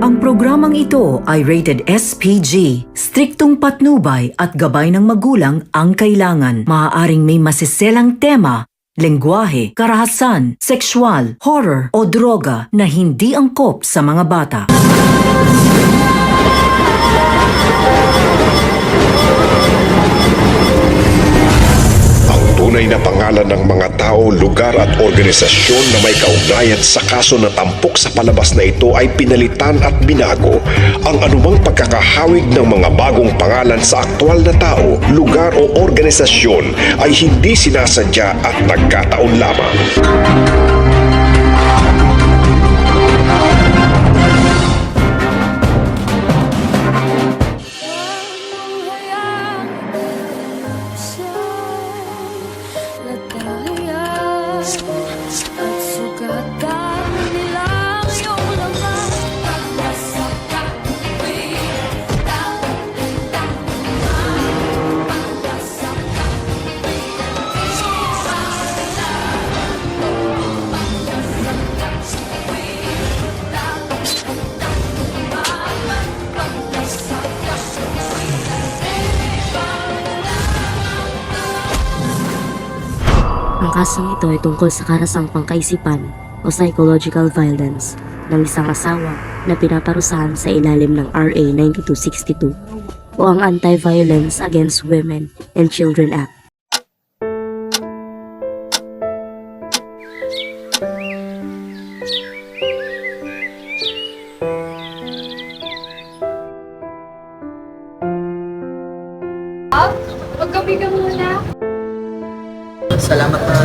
Ang programang ito ay rated SPG. Striktong patnubay at gabay ng magulang ang kailangan. Maaaring may masiselang tema, lengguwahe, karahasan, sexual, horror o droga na hindi angkop sa mga bata. Tunay na pangalan ng mga tao, lugar at organisasyon na may kaugnayan sa kaso na tampok sa palabas na ito ay pinalitan at binago. Ang anumang pagkakahawig ng mga bagong pangalan sa aktwal na tao, lugar o organisasyon ay hindi sinasadya at nagkataon lamang. Ang kasong ito ay tungkol sa karasang pangkaisipan o psychological violence ng isang asawa na pinaparusahan sa ilalim ng RA 9262 o ang Anti-Violence Against Women and Children Act. Magkape ka muna. Salamat na.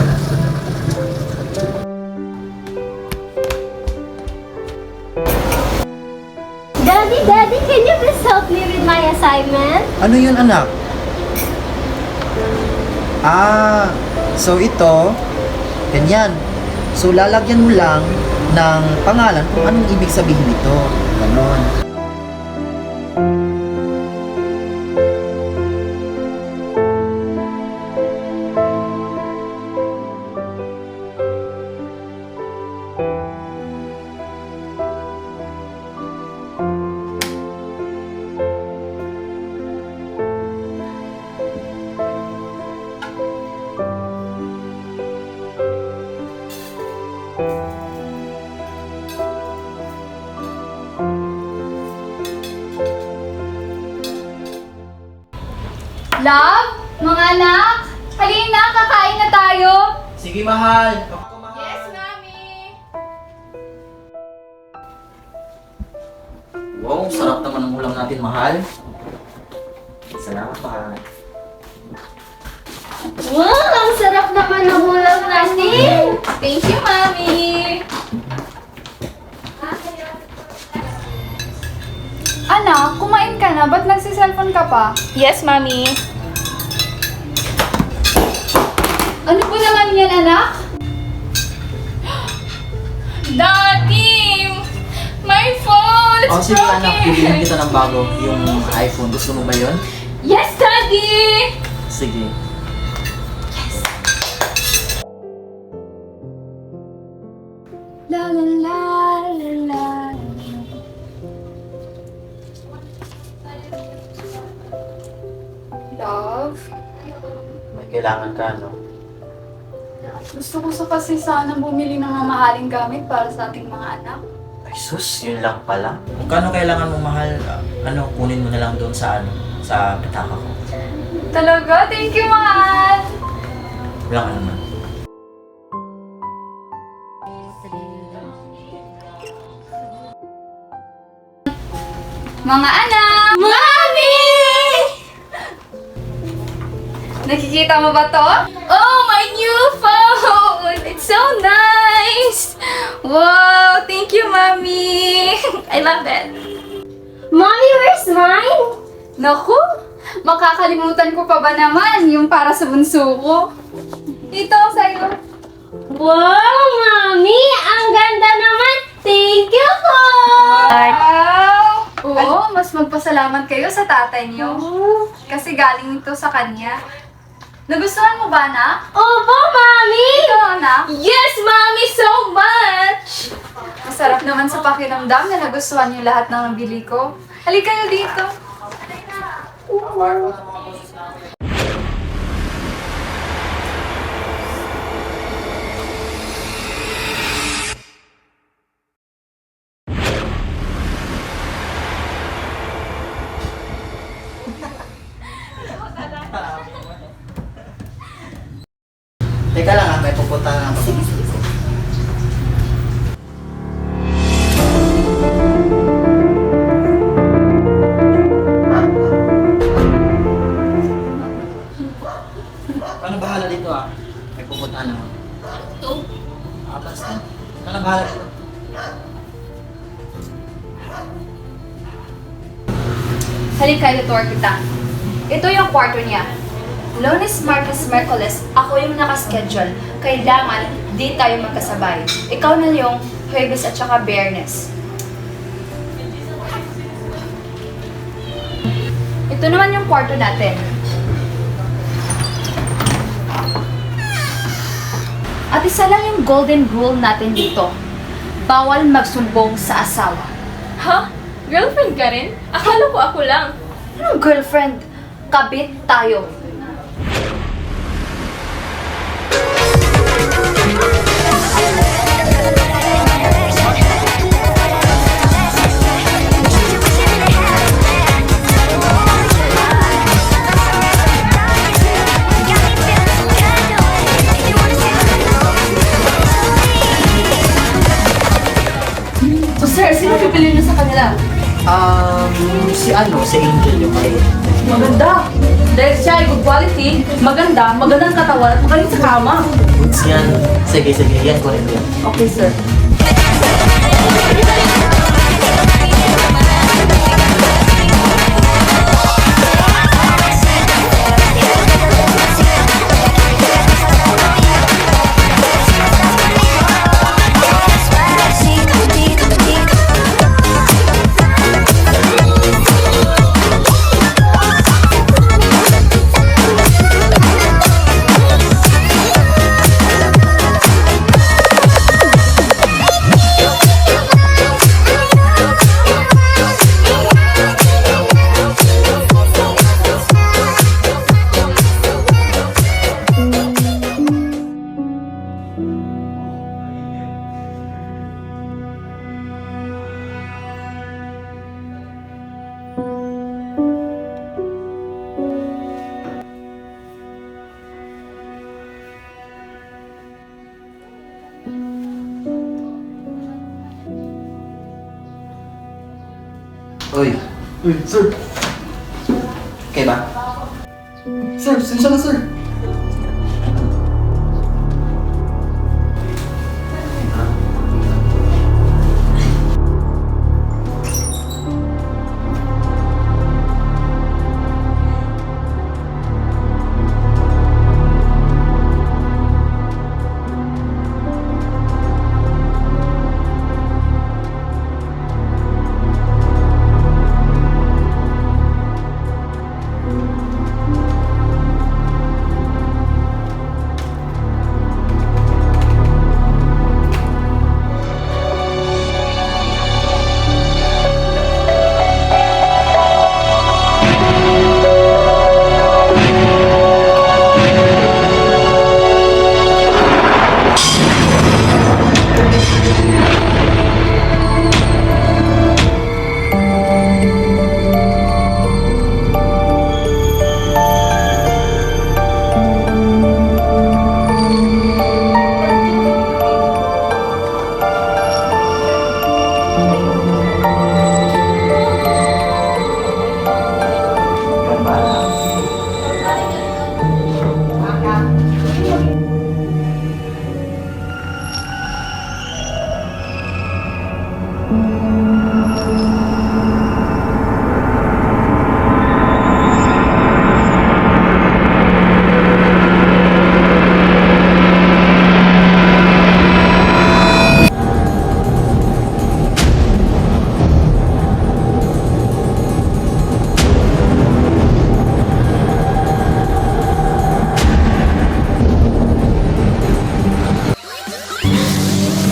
Daddy, can you please help me with my assignment? Ano yun, anak? So ito, ganyan. So lalagyan mo lang ng pangalan kung anong ibig sabihin nito. Ganon. Love? Mga anak? Halina, kakain na tayo. Sige, mahal. Yes, Mami. Wow, sarap naman ang ulam natin, mahal. Salamat, mahal. Wow, ang sarap naman ng ulam natin. Thank you, Mami. Anak, kumain ka na. Ba't nagsiselfon ka pa? Yes, Mami. Ano po naman yan, anak? Daddy! My phone! It's Sige, broken! anak. Bibigyan kita ng bago. Yung iPhone. Gusto mo ba yun? Yes, Daddy! Sige. La la la la la. Love, May kailangan ka, no? gusto ko kasi sana bumili ng mamahaling gamit para sa ating mga anak. Ay, sus. Yun lang pala. Kung kano kailangan mo, mahal, kunin mo na lang doon sa, sa petaka ko. Talaga? Thank you, mahal! Wala ka naman. Mga anak! Mami! Nakikita mo ba to? Oh, my new phone! It's so nice! Wow! Thank you, Mommy! I love it! Mommy, where's mine? Naku! Makakalimutan ko pa ba naman yung para sa bunso ko? Ito, sa'yo. Wow, Mommy! Ang ganda naman! Thank you po! Wow! Oo, mas magpasalamat kayo sa tatay niyo. Kasi galing ito sa kanya. Nagustuhan mo ba, anak? Opo, Mami! Ikaw, anak? Yes, Mommy! So much! Masarap Sarap naman sa pakiramdam na nagustuhan niyo lahat ng nabili ko. Halika kayo dito. Teka lang may pupunta na ako. Sige. Paano bahala dito May pupunta na ako. Ito? Basta. Paano bahala dito? Halika, tutor kita. Ito yung kwarto niya. Lunes, Martes, Merkules, ako yung nakaschedule. Kailangan di tayo magkasabay. Ikaw na yung Huwebes at saka Biyernes. Ito naman yung kwarto natin. At isa lang yung golden rule natin dito. Bawal magsumbong sa asawa. Ha? Girlfriend ka rin? Akala ko ako lang. Anong girlfriend? Kabit tayo. So sir, sino pipili niyo sa kanila? Si Angel yung may... Maganda. Dahil siya ay good quality, magandang katawan at magaling sa kama. Goods yan. Sige, yan ko rin yan. Okay, sir. Uy, sir. Okay ba? Sir, sinsya na, sir.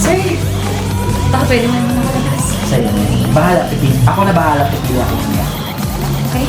Sir, baka pwede mo naman sa'yo. Bahala, Pipi. Ako na bahala, Pipi. Okay?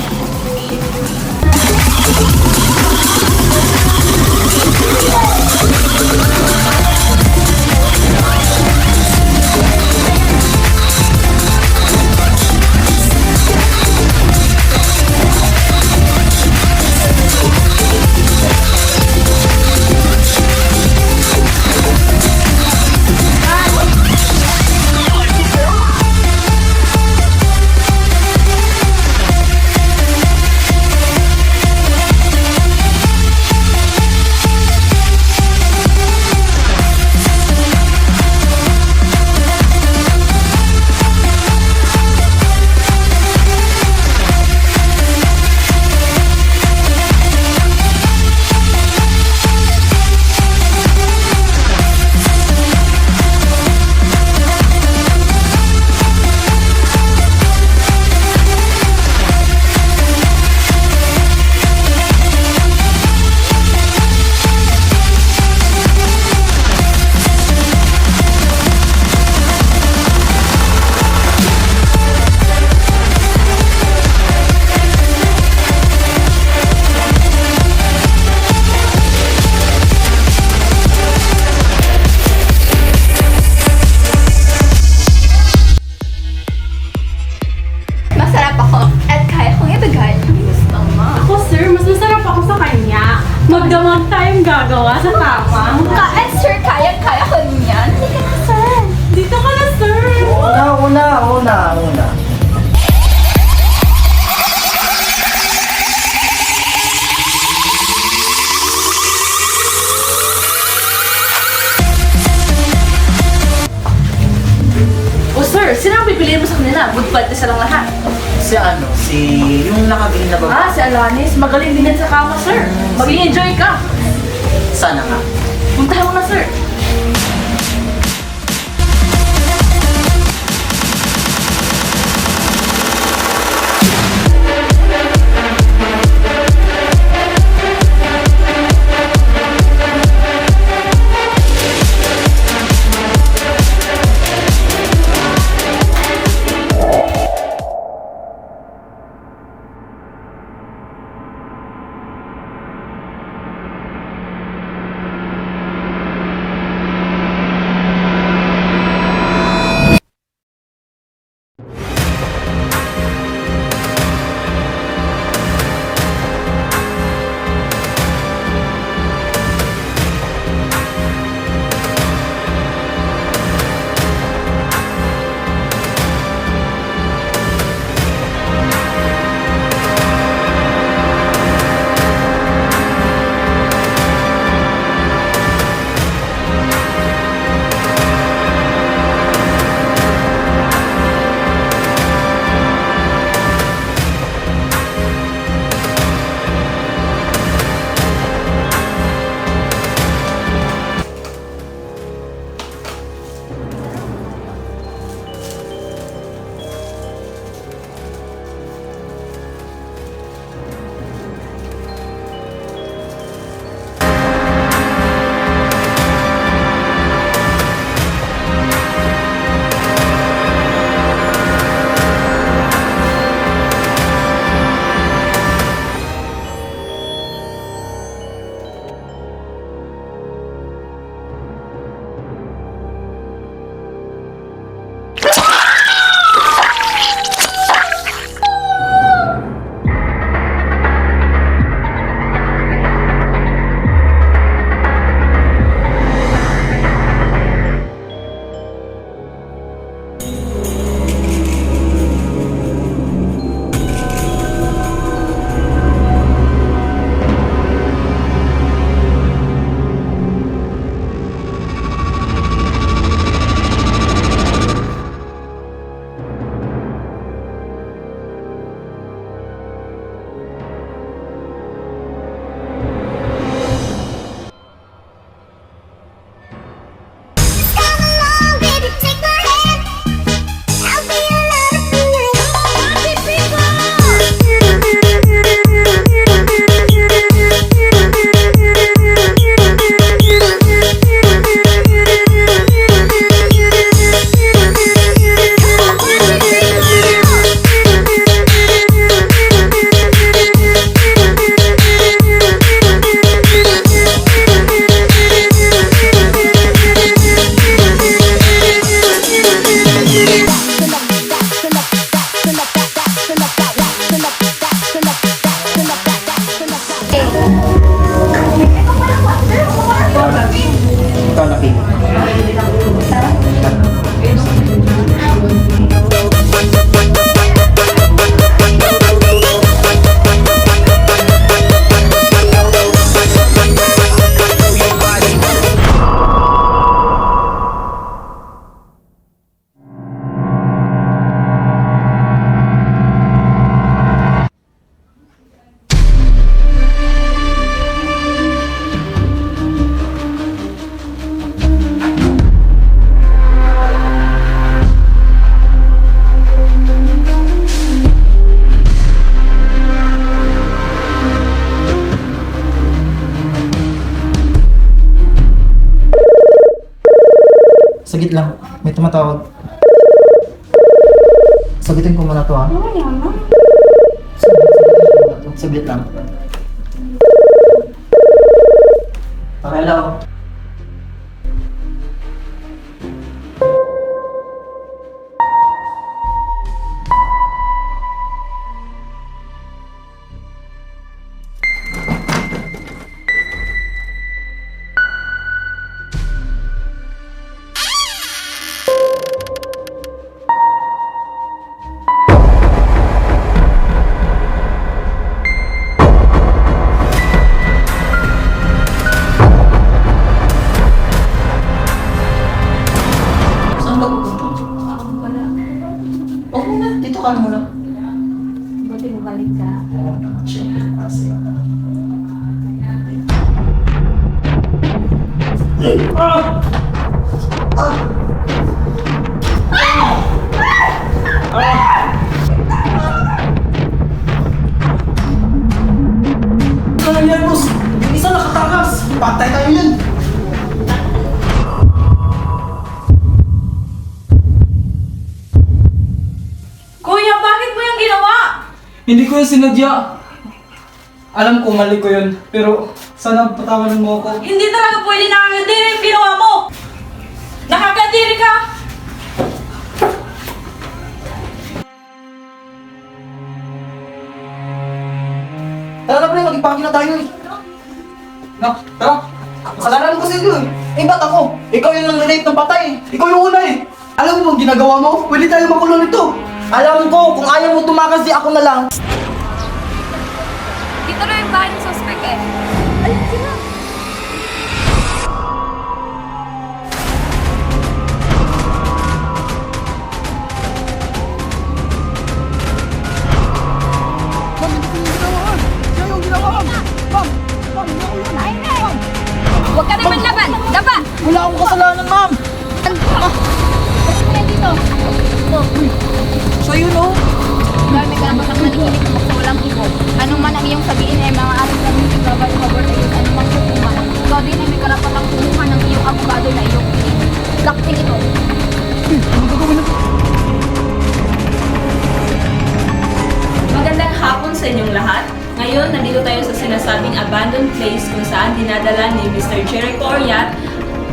Masarap ako at kaya kong ibigay ang gusto mo. Ako sir, mas masarap ako sa kanya. Magdamag tayong gagawa sa tapang. Sir, kaya ko niyan. Hindi ka na, sir. Dito ka na sir! Una. O sir, sino ang pipiliin mo sa kanila? Good party silang lahat. Yung nakabili na ba? Si Alanis, magaling din yan sa kama sir. Mag-enjoy ka. Sana nga. Puntahan mo na sir. may tumatawag. Sagutin ko muna to ha. Oo naman. Saglit lang. Hello. Saan ba pupunta? Wala. Okay na, dito ka muna. Buti mo balik ka. Siyempre, kasi. Ano nangyari, boss? Yung isa nakatakas. Patay tayo yan. Kuya, bakit mo yung ginawa? Hindi ko yung sinadya. Alam ko mali ko yun, pero sana patawarin mo ako. Hindi talaga pwede nakakadiri yung ginawa mo! Nakakadiri ka! Tara na, pre, mag-ipangin na tayo eh. Nak, tara. Kasalanan ko sa iyo eh. Eh, ba't ako? Ikaw yung nang-relate ng patay eh. Ikaw yung una eh. Alam mo bang ginagawa mo? Pwede tayo makulong nito. Alam ko, kung ayaw mo tumakas di ako na lang. Dito na yung bahay ng suspect eh. Ayun sila. Huwag ka naman laban! Daba! Wala akong kasalanan, ma'am. Sa'yo, no? Dami ka naman ang nanihilig mo sa walang ibo. Ano man ang iyong sabihin ay mga aral na hindi babalik over sa iyo ano mang hukuman. Ikaw din ay may karapatang kumuha ng iyong abogado na iyong pinili. Lakting ito. Magandang hapon sa inyong lahat. Ngayon, nandito tayo sa sinasabing abandoned place kung saan dinadala ni Mr. Jericho Oriat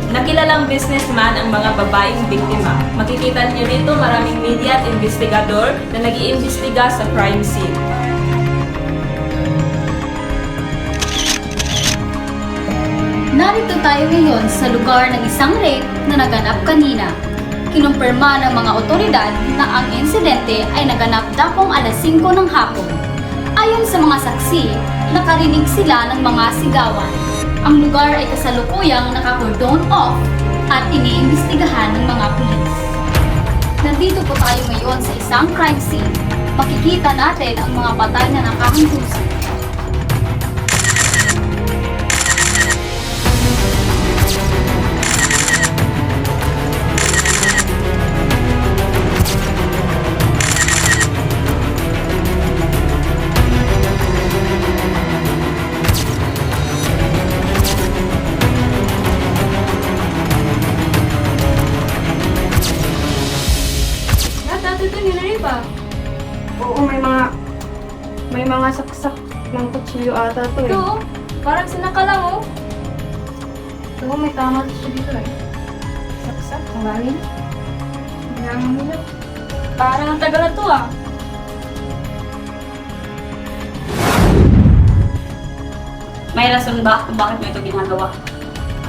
na kilalang businessman ang mga babaeng biktima. Makikita niyo rito maraming media at investigador na nag-iimbestiga sa crime scene. Narito tayo ngayon sa lugar ng isang rape na naganap kanina. Kinumpirma ng mga otoridad na ang insidente ay naganap dakong alas 5 ng hapon. Ayon sa mga saksi, nakarinig sila ng mga sigawan. Ang lugar ay kasalukuyang naka-cordon off at iniimbestigahan ng mga pulis. Nandito po tayo ngayon sa isang crime scene. Makikita natin ang mga patay na nakahantusan. Dati ito nilari ba? Oo, may mga saksak ng kutsilyo ata to eh. Ito, parang sinaka lang oh. Oo, may tama siya dito eh. Saksak, ang galing. Nanganghilap. Parang ang tagal na to ah. May rason ba kung bakit mo ito ginagawa?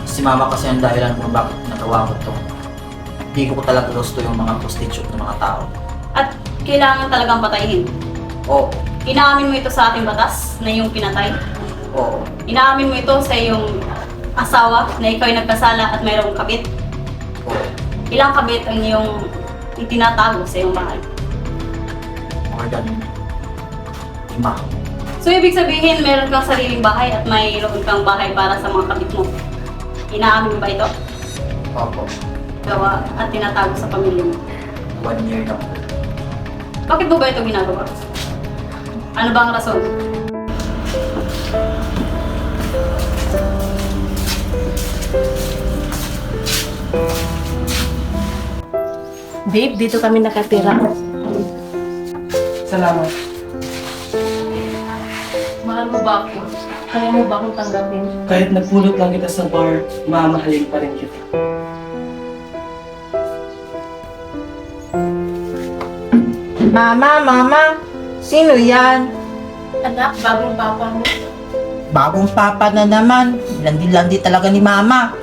Si mama kasi ang dahilan kung bakit nagawa ko to. Hindi ko talaga gusto yung mga prostitute ng mga tao. At kailangan talagang patayin. Oo, Inaamin mo ito sa ating batas na iyong pinatay. oo. Inaamin mo ito sa iyong asawa na ikaw ay nagkasala at mayroong kabit. Oo. Ilang kabit ang iyong itinatago sa iyong bahay? More than 5. So, ibig sabihin, meron kang sariling bahay at mayroon kang bahay para sa mga kabit mo. Inaamin mo ba ito? Opo. Gawa at tinatago sa pamilya mo. 1 year na po. Bakit mo ba ito ginagawa? Ano ba ang rason? Babe, dito kami nakatira. Salamat. Mahal mo ba ako? Kaya mo ba akong tanggapin? Kahit nagpulot lang kita sa bar, mamahalin pa rin kita. Mama, sino yan? Anak, bagong papa mo. Bagong papa na naman. Landi-landi talaga ni Mama.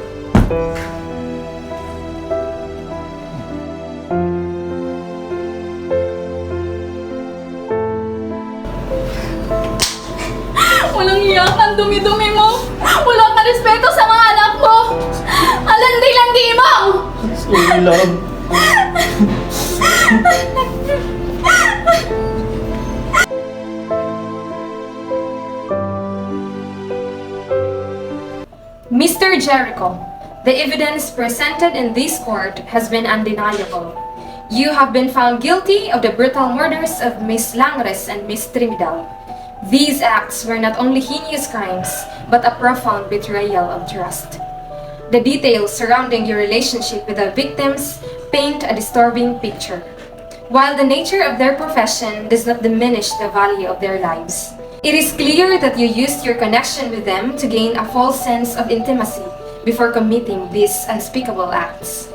Walang iyakan, dumi-dumi mo. Wala ka respeto sa mga anak mo. Alandi-landi mo. Sorry, love. Mr. Jericho, the evidence presented in this court has been undeniable. You have been found guilty of the brutal murders of Miss Langres and Miss Trinidad. These acts were not only heinous crimes, but a profound betrayal of trust. The details surrounding your relationship with the victims paint a disturbing picture. While the nature of their profession does not diminish the value of their lives, it is clear that you used your connection with them to gain a false sense of intimacy before committing these unspeakable acts.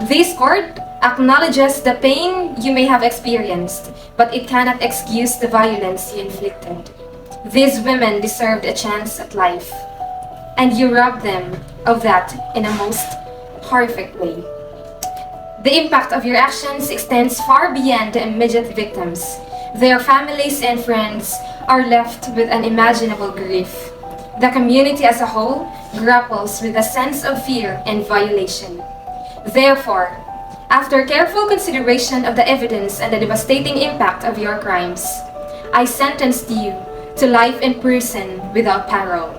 This court acknowledges the pain you may have experienced, but it cannot excuse the violence you inflicted. These women deserved a chance at life, and you robbed them of that in a most horrific way. The impact of your actions extends far beyond the immediate victims. Their families and friends are left with unimaginable grief. The community as a whole grapples with a sense of fear and violation. Therefore, after careful consideration of the evidence and the devastating impact of your crimes, I sentenced you to life in prison without parole.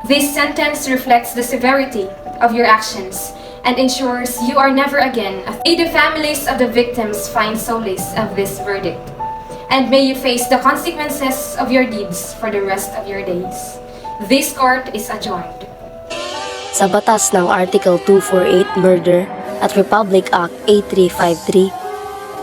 This sentence reflects the severity of your actions and ensures you are never again. May the families of the victims find solace of this verdict, and may you face the consequences of your deeds for the rest of your days. This court is adjourned. Sa batas ng Article 248 Murder at Republic Act 8353,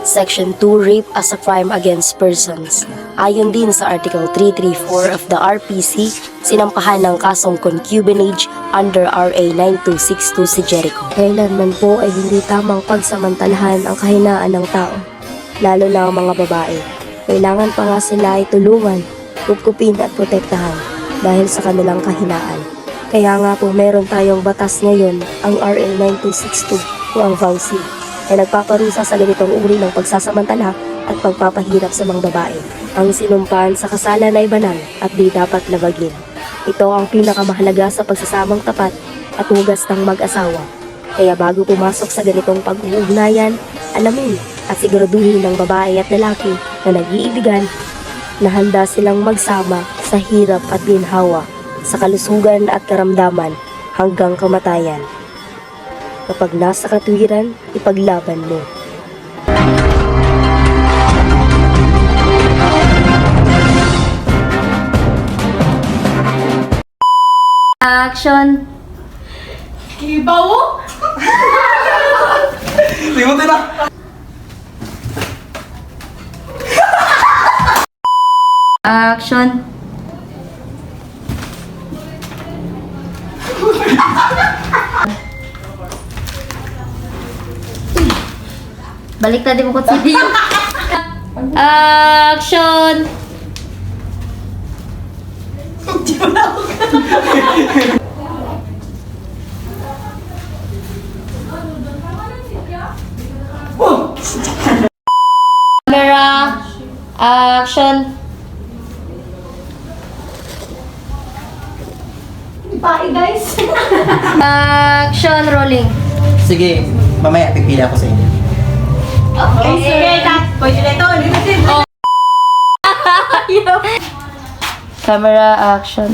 Section 2 Rape as a Crime Against Persons. Ayon din sa Article 334 of the RPC, sinampahan ng kasong concubinage under RA 9262 si Jericho. Kailanman po ay hindi tamang pagsamantalahan ang kahinaan ng tao, lalo na ang mga babae. Kailangan pa nga sila ay tulungan, kupkupin at protektahan dahil sa kanilang kahinaan. Kaya nga po meron tayong batas ngayon, ang RA 9262 o ang VAUSI, ay nagpaparusa sa ganitong uri ng pagsasamantala at pagpapahirap sa mga babae. Ang sinumpaan sa kasalan ay banal at di dapat labagin. Ito ang pinakamahalaga sa pagsasamang tapat at hugas ng mag-asawa. Kaya bago pumasok sa ganitong pag-uugnayan, alamin at siguraduhin ng babae at lalaki na nag-iibigan na handa silang magsama sa hirap at ginhawa, sa kalusugan at karamdaman hanggang kamatayan. Kapag nasa katwiran, ipaglaban mo. Action! Ibaw! Limutin na! Action! Balik na din mo kutsilyo. Action! Camera! Action! Bye, guys. Action rolling! Sige, mamaya pipili ako sa inyo. Okay, sige, kat. Pwede na ito. Limited. Camera action!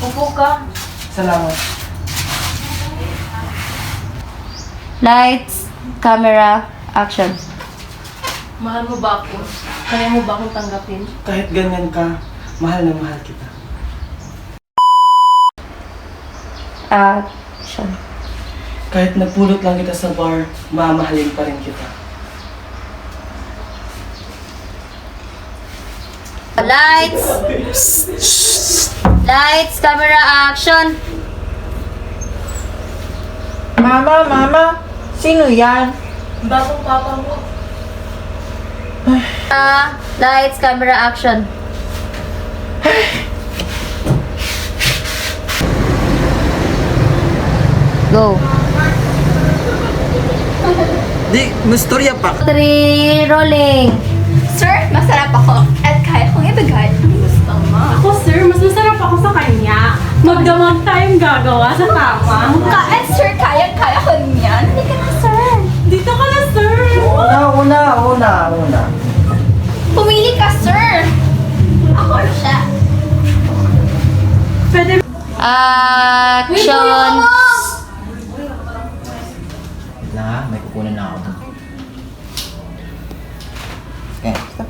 Upo ka. Salamat. Lights, camera, action! Mahal mo ba ako? Kaya mo ba akong tanggapin? Kahit ganyan ka, mahal na mahal kita. Action! Kahit napulot lang kita sa bar, mamahalin pa rin kita. Lights! Lights, camera, action! Mama, sino yan? Bagong papa mo. Lights, camera, action! Go! Di, mastorya pa. 3, rolling! Sir, masarap ako at kaya kong ibigay ang gusto mo. Ako sir, mas masarap ako sa kanya. Magdamag tayong gagawa sa tama. Sir, kaya ko niyan. Hindi ka na, sir. Dito ka na sir. Una. Pumili ka, sir. Ako or siya. Pwede Action! Na, may kukunin na ako dun. Okay, stop.